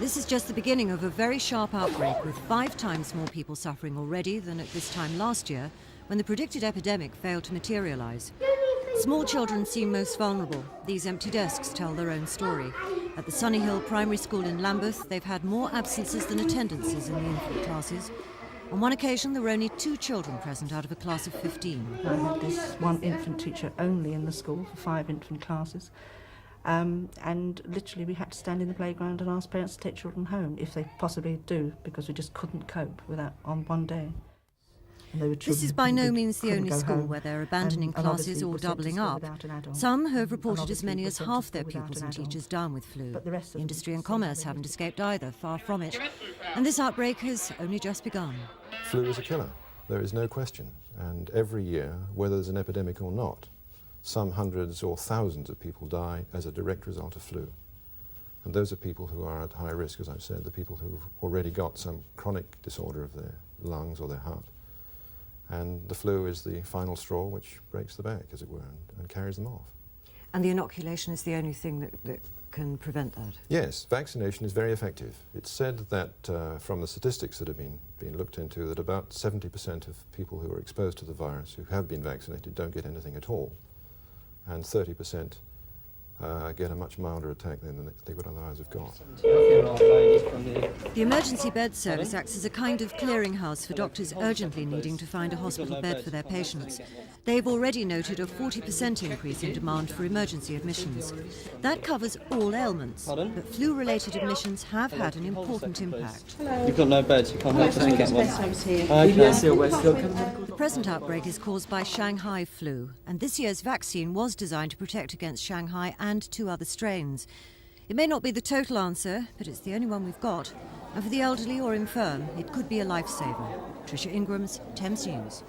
This is just the beginning of a very sharp outbreak, with 5 times more people suffering already than at this time last year, when the predicted epidemic failed to materialise. Small children seem most vulnerable. These empty desks tell their own story. At the Sunnyhill Primary School in Lambeth, they've had more absences than attendances in the infant classes. On one occasion, there were only 2 children present out of a class of 15. I had this one infant teacher only in the school for 5 infant classes. And literally we had to stand in the playground and ask parents to take children home if they possibly do, because we just couldn't cope with that on one day. This is by no means the only school where they're abandoning classes or doubling up. Some have reported as many as half their pupils and teachers down with flu. Industry and commerce haven't escaped either, far from it. And this outbreak has only just begun. Flu is a killer, there is no question. And every year, whether there's an epidemic or not, some hundreds or thousands of people die as a direct result of flu. And those are people who are at high risk, as I've said, the people who've already got some chronic disorder of their lungs or their heart. And the flu is the final straw which breaks the back, as it were, and carries them off. And the inoculation is the only thing that can prevent that? Yes, vaccination is very effective. It's said that from the statistics that have been looked into, that about 70% of people who are exposed to the virus who have been vaccinated don't get anything at all, and 30% get a much milder attack than they would otherwise have got. The emergency bed service acts as a kind of clearinghouse for doctors urgently needing to find a hospital bed for their patients. They've already noted a 40% increase in demand for emergency admissions. That covers all ailments, but flu-related admissions have had an important impact. You've got no beds, you can't help us to get one. The present outbreak is caused by Shanghai flu, and this year's vaccine was designed to protect against Shanghai and 2 other strains. It may not be the total answer, but it's the only one we've got. And for the elderly or infirm, it could be a lifesaver. Tricia Ingram's Thames News.